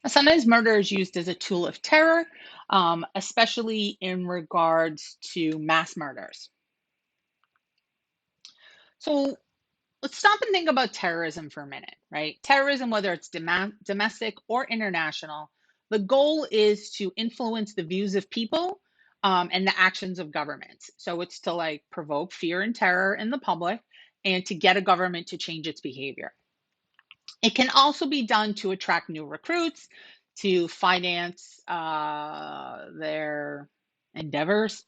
Sometimes murder is used as a tool of terror, especially in regards to mass murders. So let's stop and think about terrorism for a minute, right? Terrorism, whether it's domestic or international, the goal is to influence the views of people and the actions of governments. So it's to like provoke fear and terror in the public and to get a government to change its behavior. It can also be done to attract new recruits, to finance their endeavors,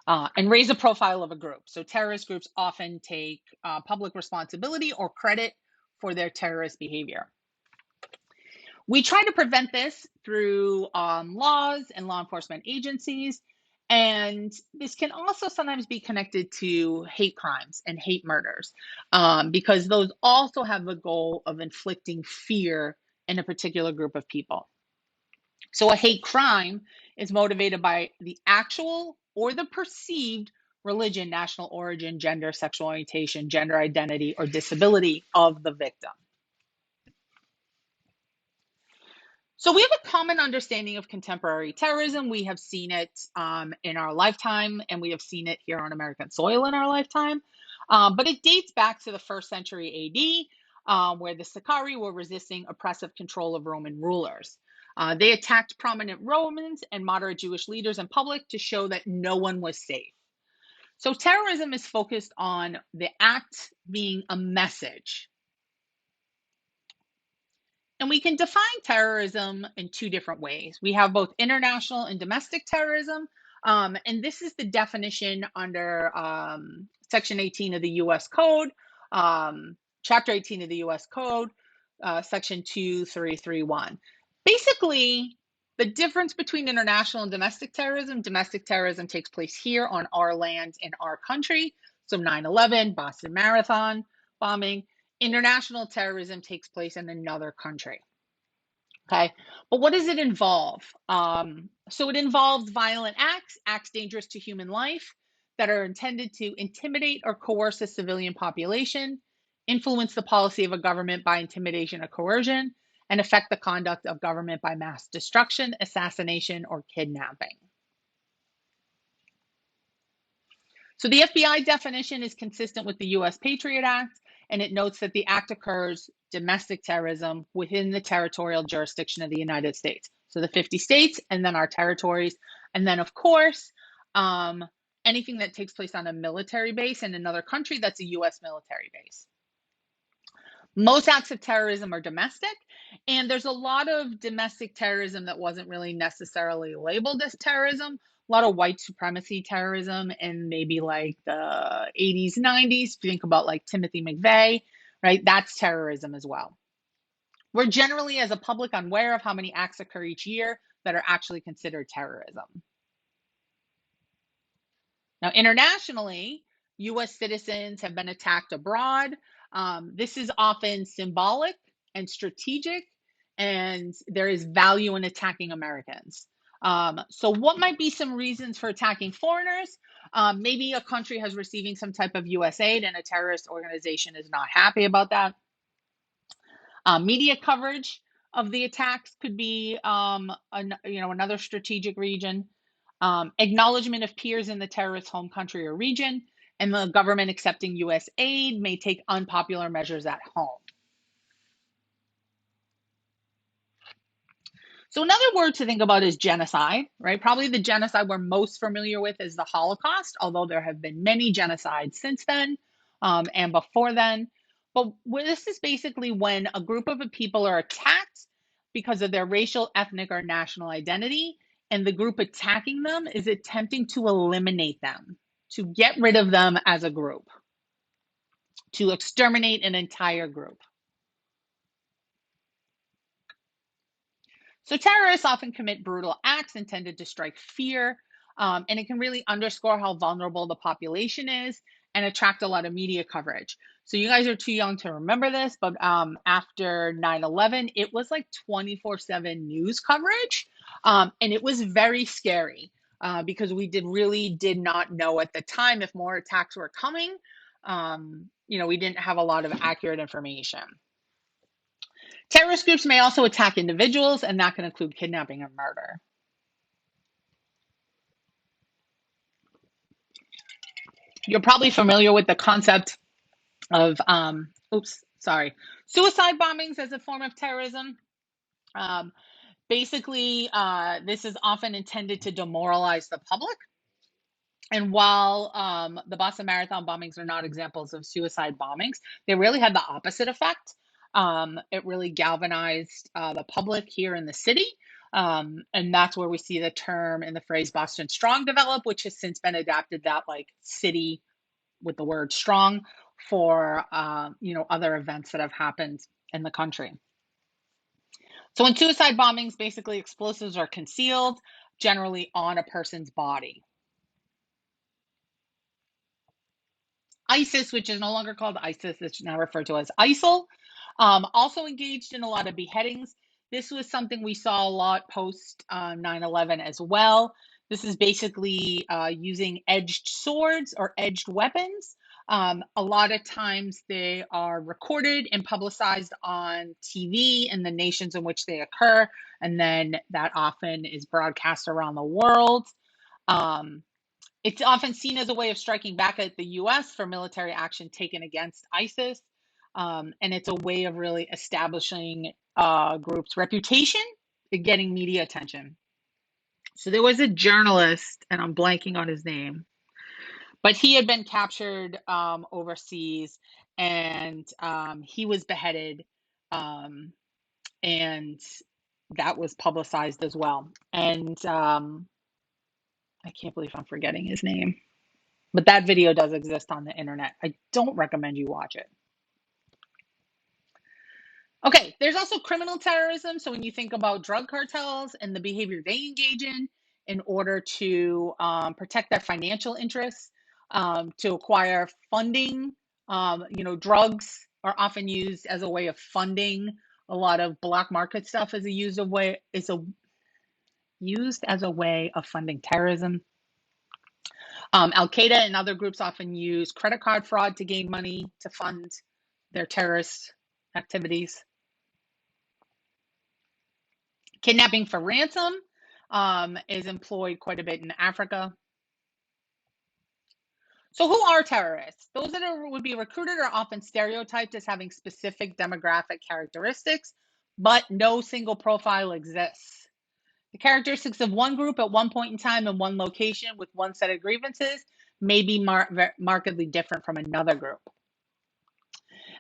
and raise the profile of a group. So terrorist groups often take public responsibility or credit for their terrorist behavior. We try to prevent this through laws and law enforcement agencies. And this can also sometimes be connected to hate crimes and hate murders, because those also have the goal of inflicting fear in a particular group of people. So a hate crime is motivated by the actual or the perceived religion, national origin, gender, sexual orientation, gender identity, or disability of the victim. So we have a common understanding of contemporary terrorism. We have seen it in our lifetime, and we have seen it here on American soil in our lifetime. But it dates back to the first century AD, where the Sicarii were resisting oppressive control of Roman rulers. They attacked prominent Romans and moderate Jewish leaders in public to show that no one was safe. So terrorism is focused on the act being a message. And we can define terrorism in two different ways. We have both international and domestic terrorism. And this is the definition under Section 18 of the US Code, Chapter 18 of the US Code, Section 2331. Basically, the difference between international and domestic terrorism takes place here on our land in our country. So 9/11, Boston Marathon bombing. International terrorism takes place in another country. Okay, but what does it involve? So it involves violent acts dangerous to human life that are intended to intimidate or coerce a civilian population, influence the policy of a government by intimidation or coercion, and affect the conduct of government by mass destruction, assassination, or kidnapping. So the FBI definition is consistent with the US Patriot Act, and it notes that the act occurs domestic terrorism within the territorial jurisdiction of the United States. So the 50 states, and then our territories. And then, of course, anything that takes place on a military base in another country, that's a US military base. Most acts of terrorism are domestic, and there's a lot of domestic terrorism that wasn't really necessarily labeled as terrorism. A lot of white supremacy terrorism in maybe like the 80s, 90s. If you think about like Timothy McVeigh, right? That's terrorism as well. We're generally, as a public, unaware of how many acts occur each year that are actually considered terrorism. Now, internationally, US citizens have been attacked abroad. This is often symbolic and strategic, and there is value in attacking Americans. So what might be some reasons for attacking foreigners? Maybe a country has receiving some type of US aid and a terrorist organization is not happy about that. Media coverage of the attacks could be another strategic region. Acknowledgement of peers in the terrorist home country or region, and the government accepting US aid may take unpopular measures at home. So another word to think about is genocide, right? Probably the genocide we're most familiar with is the Holocaust, although there have been many genocides since then and before then. But this is basically when a group of people are attacked because of their racial, ethnic, or national identity, and the group attacking them is attempting to eliminate them, to get rid of them as a group, to exterminate an entire group. So terrorists often commit brutal acts intended to strike fear, and it can really underscore how vulnerable the population is and attract a lot of media coverage. So you guys are too young to remember this, but after 9/11, it was like 24/7 news coverage, and it was very scary because we did not know at the time if more attacks were coming. We didn't have a lot of accurate information. Terrorist groups may also attack individuals, and that can include kidnapping and murder. You're probably familiar with the concept of, suicide bombings as a form of terrorism. Um, Basically, this is often intended to demoralize the public. And while the Boston Marathon bombings are not examples of suicide bombings, they really had the opposite effect. It really galvanized the public here in the city. And that's where we see the term and the phrase Boston Strong develop, which has since been adapted, that like city with the word strong, for other events that have happened in the country. So in suicide bombings, basically explosives are concealed, generally on a person's body. ISIS, which is no longer called ISIS, it's now referred to as ISIL, also engaged in a lot of beheadings. This was something we saw a lot post 9/11 as well. This is basically using edged swords or edged weapons. A lot of times they are recorded and publicized on TV in the nations in which they occur, and then that often is broadcast around the world. Um, it's often seen as a way of striking back at the US for military action taken against ISIS. And it's a way of really establishing groups' reputation and getting media attention. So there was a journalist, and I'm blanking on his name, but he had been captured overseas, and he was beheaded, um, and that was publicized as well. And I can't believe I'm forgetting his name. But that video does exist on the internet. I don't recommend you watch it. Okay, there's also criminal terrorism. So when you think about drug cartels and the behavior they engage in order to protect their financial interests, to acquire funding, drugs are often used as a way of funding a lot of black market stuff as used as a way of funding terrorism. Al Qaeda and other groups often use credit card fraud to gain money to fund their terrorist activities. Kidnapping for ransom is employed quite a bit in Africa. So, who are terrorists? Those that would be recruited are often stereotyped as having specific demographic characteristics, but no single profile exists. The characteristics of one group at one point in time in one location with one set of grievances may be markedly different from another group.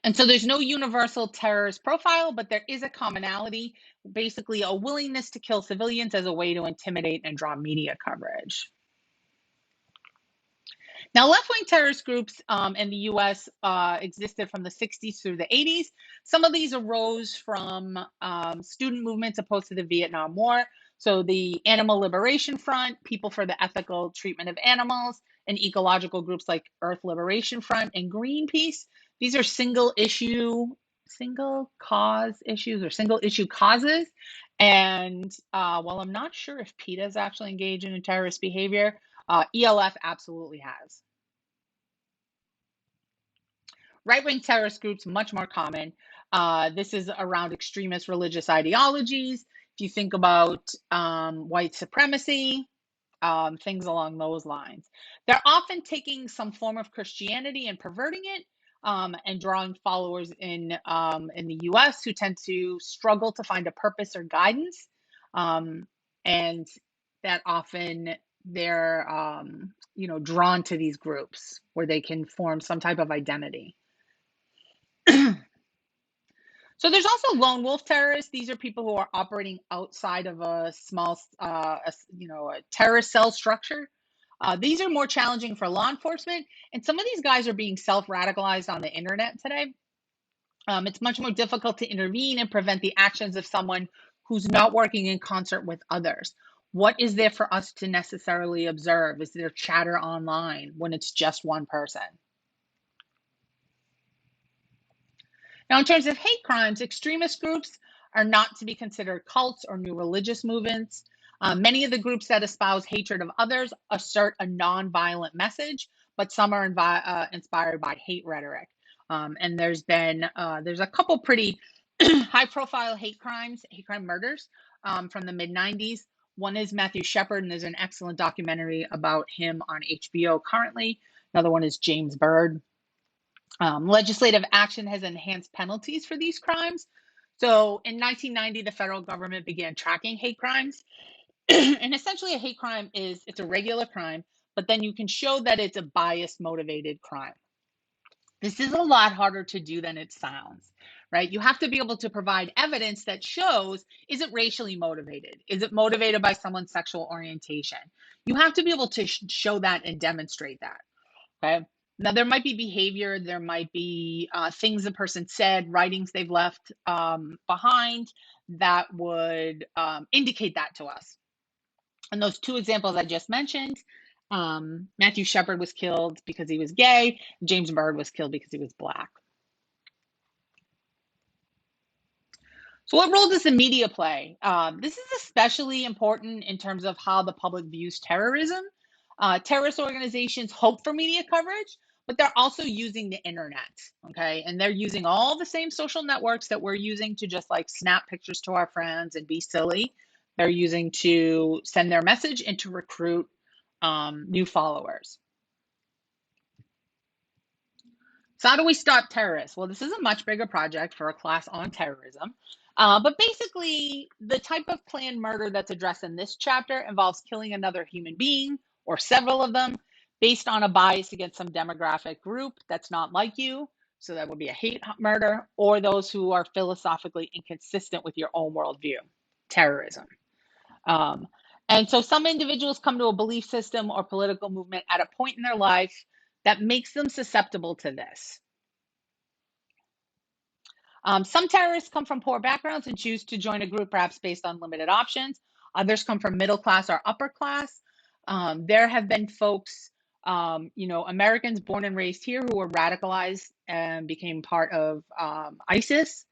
And so there's no universal terrorist profile, but there is a commonality, basically a willingness to kill civilians as a way to intimidate and draw media coverage. Now, left-wing terrorist groups in the US existed from the 60s through the 80s. Some of these arose from student movements opposed to the Vietnam War. So the Animal Liberation Front, People for the Ethical Treatment of Animals, and ecological groups like Earth Liberation Front and Greenpeace. These are single issue causes. And while I'm not sure if PETA is actually engaged in terrorist behavior, ELF absolutely has. Right-wing terrorist groups, much more common. This is around extremist religious ideologies. If you think about white supremacy, things along those lines. They're often taking some form of Christianity and perverting it, and drawing followers in the US who tend to struggle to find a purpose or guidance. And that often they're drawn to these groups where they can form some type of identity. So there's also lone wolf terrorists. These are people who are operating outside of a small, a terrorist cell structure. These are more challenging for law enforcement, and some of these guys are being self-radicalized on the internet today. It's much more difficult to intervene and prevent the actions of someone who's not working in concert with others. What is there for us to necessarily observe? Is there chatter online when it's just one person? Now, in terms of hate crimes, extremist groups are not to be considered cults or new religious movements. Many of the groups that espouse hatred of others assert a nonviolent message, but some are inspired by hate rhetoric. And there's a couple pretty High profile hate crime murders from the mid 90s. One is Matthew Shepard, and there's an excellent documentary about him on HBO currently. Another one is James Byrd. Legislative action has enhanced penalties for these crimes. So in 1990, the federal government began tracking hate crimes. And essentially, a hate crime is it's a regular crime, but then you can show that it's a bias motivated crime. This is a lot harder to do than it sounds, right? You have to be able to provide evidence that shows, is it racially motivated? Is it motivated by someone's sexual orientation? You have to be able to show that and demonstrate that, okay? Now, there might be behavior, there might be things the person said, writings they've left behind that would indicate that to us. And those two examples I just mentioned, Matthew Shepard was killed because he was gay. James Byrd was killed because he was Black. So what role does the media play? This is especially important in terms of how the public views terrorism. Terrorist organizations hope for media coverage, but they're also using the internet, okay? And they're using all the same social networks that we're using to just like snap pictures to our friends and be silly. They're using to send their message and to recruit new followers. So how do we stop terrorists? Well, this is a much bigger project for a class on terrorism. But basically, the type of planned murder that's addressed in this chapter involves killing another human being or several of them based on a bias against some demographic group that's not like you. So that would be a hate murder, or those who are philosophically inconsistent with your own worldview. Terrorism. Um, and so some individuals come to a belief system or political movement at a point in their life that makes them susceptible to this. Some terrorists come from poor backgrounds and choose to join a group perhaps based on limited options. Others come from middle class or upper class. There have been folks, Americans born and raised here who were radicalized and became part of ISIS.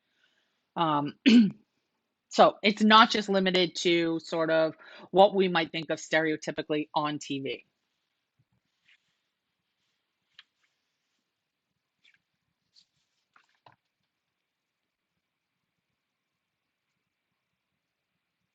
Um, so it's not just limited to sort of what we might think of stereotypically on TV.